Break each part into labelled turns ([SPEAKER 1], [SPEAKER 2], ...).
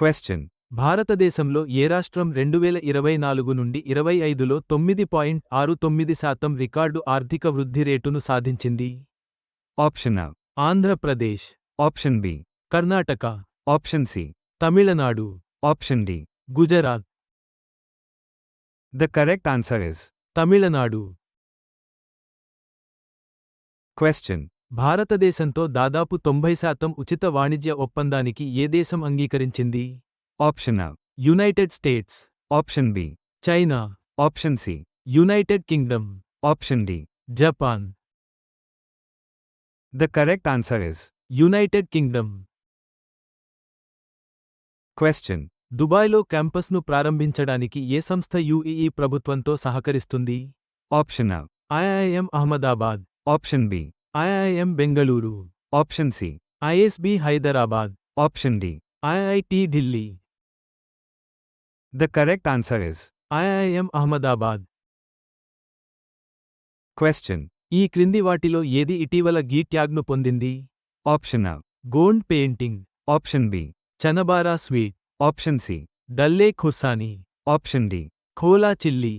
[SPEAKER 1] Question.
[SPEAKER 2] భారతదేశంలో ఏ రాష్ట్రం 2024 నుండి 25లో 9.69% రికార్డు ఆర్థిక వృద్ధి రేటును సాధించింది?
[SPEAKER 1] Option A.
[SPEAKER 2] Andhra Pradesh,
[SPEAKER 1] Option B.
[SPEAKER 2] Karnataka,
[SPEAKER 1] Option C.
[SPEAKER 2] Tamil Nadu,
[SPEAKER 1] Option D.
[SPEAKER 2] Gujarat.
[SPEAKER 1] The correct answer is
[SPEAKER 2] Tamil Nadu.
[SPEAKER 1] Question.
[SPEAKER 2] భారతదేశంతో దాదాపు 90% ఉచిత వాణిజ్య ఒప్పందానికి ఏ దేశం అంగీకరించింది?
[SPEAKER 1] Option A.
[SPEAKER 2] United states,
[SPEAKER 1] Option B.
[SPEAKER 2] China,
[SPEAKER 1] Option C.
[SPEAKER 2] United Kingdom,
[SPEAKER 1] Option D.
[SPEAKER 2] Japan.
[SPEAKER 1] The correct answer is
[SPEAKER 2] United Kingdom.
[SPEAKER 1] Question.
[SPEAKER 2] దుబాయ్లో క్యాంపస్ను ప్రారంభించడానికి ఏ సంస్థ యుఏఈ ప్రభుత్వంతో సహకరిస్తుంది?
[SPEAKER 1] Option A.
[SPEAKER 2] IIM Ahmedabad,
[SPEAKER 1] Option B.
[SPEAKER 2] IIM Bengaluru,
[SPEAKER 1] Option C.
[SPEAKER 2] ISB Hyderabad,
[SPEAKER 1] Option D.
[SPEAKER 2] IIT Delhi.
[SPEAKER 1] The correct answer is
[SPEAKER 2] IIM Ahmedabad.
[SPEAKER 1] Question.
[SPEAKER 2] ఈ క్రింది వాటిలో ఏది ఇటీవల గీ ట్యాగ్ను పొందింది?
[SPEAKER 1] Option A.
[SPEAKER 2] Gond painting,
[SPEAKER 1] Option B.
[SPEAKER 2] Chanabara sweet,
[SPEAKER 1] Option C.
[SPEAKER 2] Dalle Khursani,
[SPEAKER 1] Option D.
[SPEAKER 2] Khola chilli.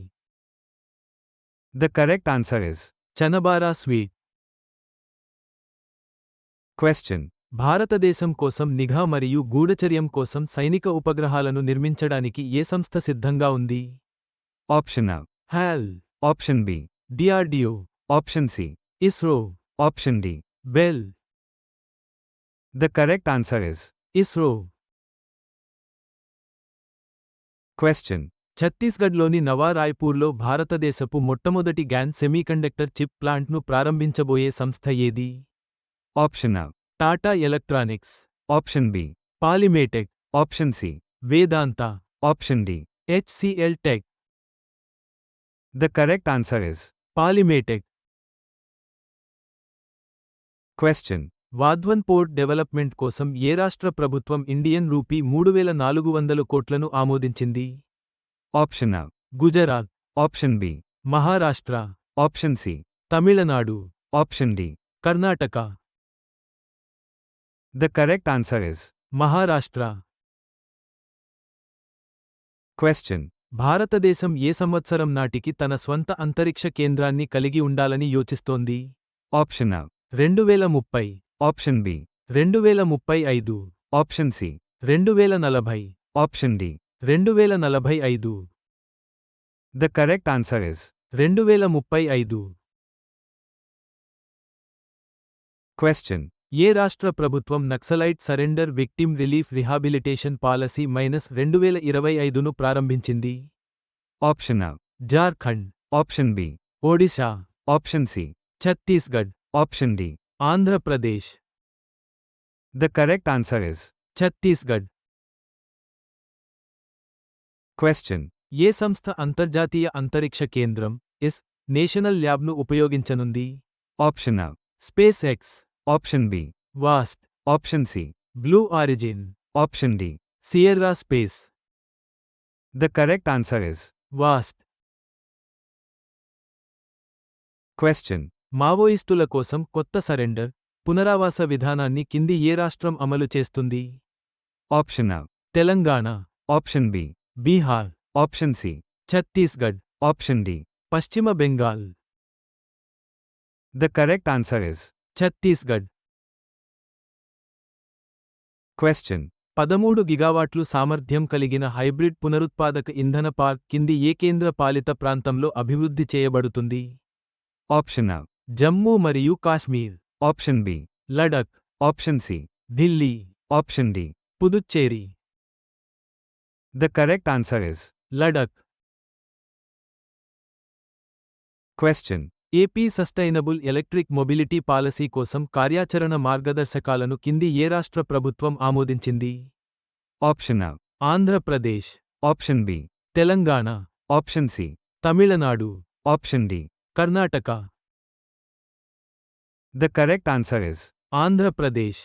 [SPEAKER 1] The correct answer is
[SPEAKER 2] Chanabara sweet.
[SPEAKER 1] Question.
[SPEAKER 2] భారతదేశం కోసం నిఘా మరియు గూఢచర్యం కోసం సైనిక ఉపగ్రహాలను నిర్మించడానికి ఏ సంస్థ సిద్ధంగా ఉంది?
[SPEAKER 1] Option A.
[SPEAKER 2] Hall,
[SPEAKER 1] Option B.
[SPEAKER 2] DRDO,
[SPEAKER 1] Option C.
[SPEAKER 2] ISRO,
[SPEAKER 1] Option D.
[SPEAKER 2] Bell.
[SPEAKER 1] The correct answer is
[SPEAKER 2] ISRO.
[SPEAKER 1] Question.
[SPEAKER 2] ఛత్తీస్గఢ్లోని నవా రాయ్పూర్లో భారతదేశపు మొట్టమొదటి గ్యాన్ సెమీకండక్టర్ చిప్ ప్లాంట్ను ప్రారంభించబోయే సంస్థ ఏది?
[SPEAKER 1] Option A.
[SPEAKER 2] Tata electronics,
[SPEAKER 1] Option B.
[SPEAKER 2] Polymatech,
[SPEAKER 1] Option C.
[SPEAKER 2] Vedanta,
[SPEAKER 1] Option D.
[SPEAKER 2] HCL tech.
[SPEAKER 1] The correct answer is
[SPEAKER 2] Polymatech.
[SPEAKER 1] Question.
[SPEAKER 2] Wadhwan port development కోసం ఏ రాష్ట్ర ప్రభుత్వం ఇండియన్ రూపీ 3400 కోట్లను ఆమోదించింది?
[SPEAKER 1] Option A.
[SPEAKER 2] Gujarat,
[SPEAKER 1] Option B.
[SPEAKER 2] Maharashtra,
[SPEAKER 1] Option C.
[SPEAKER 2] Tamil Nadu,
[SPEAKER 1] Option D.
[SPEAKER 2] Karnataka.
[SPEAKER 1] The correct answer is
[SPEAKER 2] Maharashtra.
[SPEAKER 1] Question.
[SPEAKER 2] భారతదేశం ఏ సంవత్సరం నాటికి తన స్వంత అంతరిక్ష కేంద్రాన్ని కలిగి ఉండాలని యోచిస్తోంది?
[SPEAKER 1] Option A.
[SPEAKER 2] 2030,
[SPEAKER 1] Option B.
[SPEAKER 2] 2035,
[SPEAKER 1] Option C.
[SPEAKER 2] 2040,
[SPEAKER 1] Option D.
[SPEAKER 2] 2045.
[SPEAKER 1] The correct answer is
[SPEAKER 2] 2035.
[SPEAKER 1] Question.
[SPEAKER 2] ఏ రాష్ట్ర ప్రభుత్వం naxalite surrender victim relief rehabilitation policy -2025ను ప్రారంభించింది?
[SPEAKER 1] Option A.
[SPEAKER 2] Jharkhand,
[SPEAKER 1] Option B.
[SPEAKER 2] Odisha,
[SPEAKER 1] Option C.
[SPEAKER 2] Chhattisgarh,
[SPEAKER 1] Option D.
[SPEAKER 2] Andhra Pradesh.
[SPEAKER 1] The correct answer is
[SPEAKER 2] Chhattisgarh.
[SPEAKER 1] Question.
[SPEAKER 2] ఏ సంస్థ అంతర్జాతీయ అంతరిక్ష కేంద్రం national ల్యాబ్ను ఉపయోగించనుంది?
[SPEAKER 1] Option A.
[SPEAKER 2] SpaceX,
[SPEAKER 1] Option B.
[SPEAKER 2] Vast,
[SPEAKER 1] Option C.
[SPEAKER 2] Blue Origin,
[SPEAKER 1] Option D.
[SPEAKER 2] Sierra Space.
[SPEAKER 1] The correct answer is
[SPEAKER 2] Vast.
[SPEAKER 1] Question.
[SPEAKER 2] మావోయిస్టుల కోసం కొత్త surrender, పునరావాస విధానాన్ని కింది ఏ రాష్ట్రం అమలు చేస్తుంది?
[SPEAKER 1] Option A.
[SPEAKER 2] Telangana,
[SPEAKER 1] Option B.
[SPEAKER 2] Bihar,
[SPEAKER 1] Option C.
[SPEAKER 2] Chhattisgarh,
[SPEAKER 1] Option D.
[SPEAKER 2] పశ్చిమ Bengal.
[SPEAKER 1] The correct answer is
[SPEAKER 2] Chhattisgarh.
[SPEAKER 1] Question.
[SPEAKER 2] 13 గిగావాట్లు సామర్థ్యం కలిగిన హైబ్రిడ్ పునరుత్పాదక ఇంధన పార్క్ కింది ఏ కేంద్ర పాలిత ప్రాంతంలో అభివృద్ధి చేయబడుతుంది?
[SPEAKER 1] Option A.
[SPEAKER 2] జమ్మూ మరియు Kashmir,
[SPEAKER 1] Option B.
[SPEAKER 2] Ladakh,
[SPEAKER 1] Option C.
[SPEAKER 2] Delhi,
[SPEAKER 1] Option D.
[SPEAKER 2] Puducherry.
[SPEAKER 1] The correct answer is
[SPEAKER 2] Ladakh.
[SPEAKER 1] Question.
[SPEAKER 2] AP sustainable electric mobility policy కోసం కార్యాచరణ మార్గదర్శకాలను కింది ఏ రాష్ట్ర ప్రభుత్వం ఆమోదించింది?
[SPEAKER 1] Option A.
[SPEAKER 2] Andhra Pradesh,
[SPEAKER 1] Option B.
[SPEAKER 2] Telangana,
[SPEAKER 1] Option C.
[SPEAKER 2] Tamil Nadu,
[SPEAKER 1] Option D.
[SPEAKER 2] Karnataka.
[SPEAKER 1] The correct answer is
[SPEAKER 2] Andhra Pradesh.